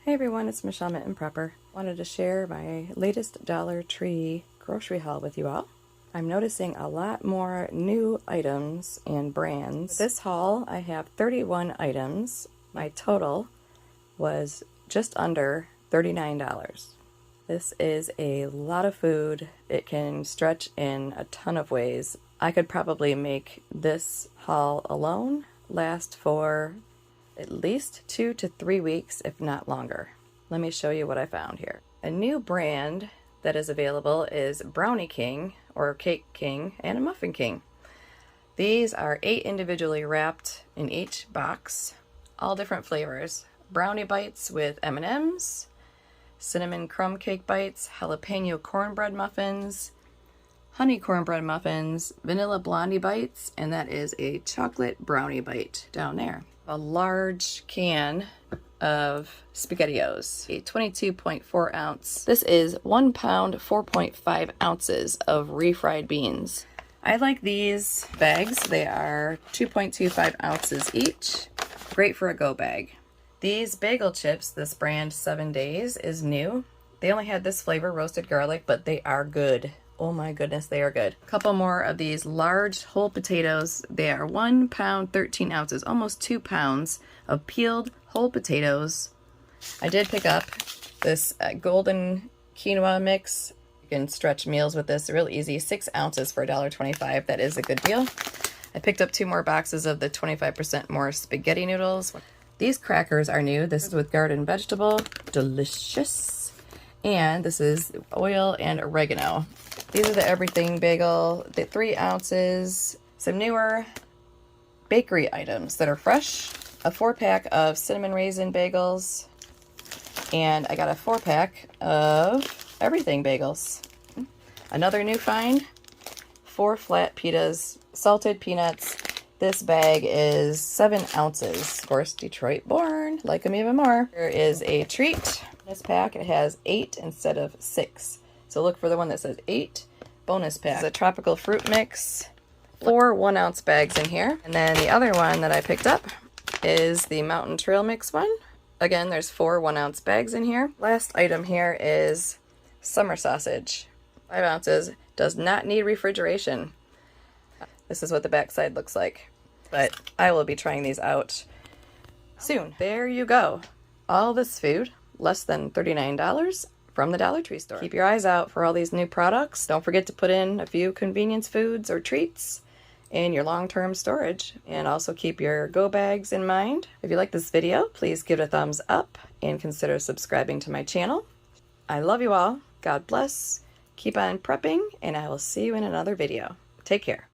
Hey everyone, it's Michelle Mitten Prepper. Wanted to share my latest Dollar Tree grocery haul with you all. I'm noticing a lot more new items and brands. This haul, I have 31 items. My total was just under $39. This is a lot of food. It can stretch in a ton of ways. I could probably make this haul alone last for at least 2 to 3 weeks, if not longer. Let me show you what I found here. A new brand that is available is Brownie King, or Cake King, and a Muffin King. These are 8 individually wrapped in each box, all different flavors. Brownie bites with M&Ms, cinnamon crumb cake bites, jalapeno cornbread muffins, honey cornbread muffins, vanilla blondie bites, and that is a chocolate brownie bite down there. A large can of Spaghettios, a 22.4 ounce. This is 1 pound, 4.5 ounces of refried beans. I like these bags. They are 2.25 ounces each. Great for a go bag. These Bagel Chips, this brand 7 Days, is new. They only had this flavor, roasted garlic, but they are good. Oh my goodness, they are good. A couple more of these large whole potatoes. They are 1 pound, 13 ounces, almost 2 pounds of peeled whole potatoes. I did pick up this golden quinoa mix. You can stretch meals with this real easy. 6 ounces for $1.25. That is a good deal. I picked up 2 more boxes of the 25% more spaghetti noodles. These crackers are new. This is with garden vegetable. Delicious. And this is oil and oregano. These are the everything bagel, the 3 ounces, some newer bakery items that are fresh, a 4-pack of cinnamon raisin bagels, and I got a 4-pack of everything bagels. Another new find, 4 flat pitas, salted peanuts. This bag is 7 ounces. Of course, Detroit born, like them even more. Here is a treat. This pack, it has 8 instead of 6. So look for the one that says 8 bonus pack. This is a tropical fruit mix. 4 1-ounce bags in here. And then the other one that I picked up is the Mountain Trail Mix one. Again, there's 4 1-ounce bags in here. Last item here is summer sausage. 5 ounces. Does not need refrigeration. This is what the backside looks like. But I will be trying these out soon. There you go. All this food, less than $39. From the Dollar Tree store. Keep your eyes out for all these new products. Don't forget to put in a few convenience foods or treats in your long-term storage. And also keep your go bags in mind. If you like this video, please give it a thumbs up and consider subscribing to my channel. I love you all. God bless. Keep on prepping, and I will see you in another video. Take care.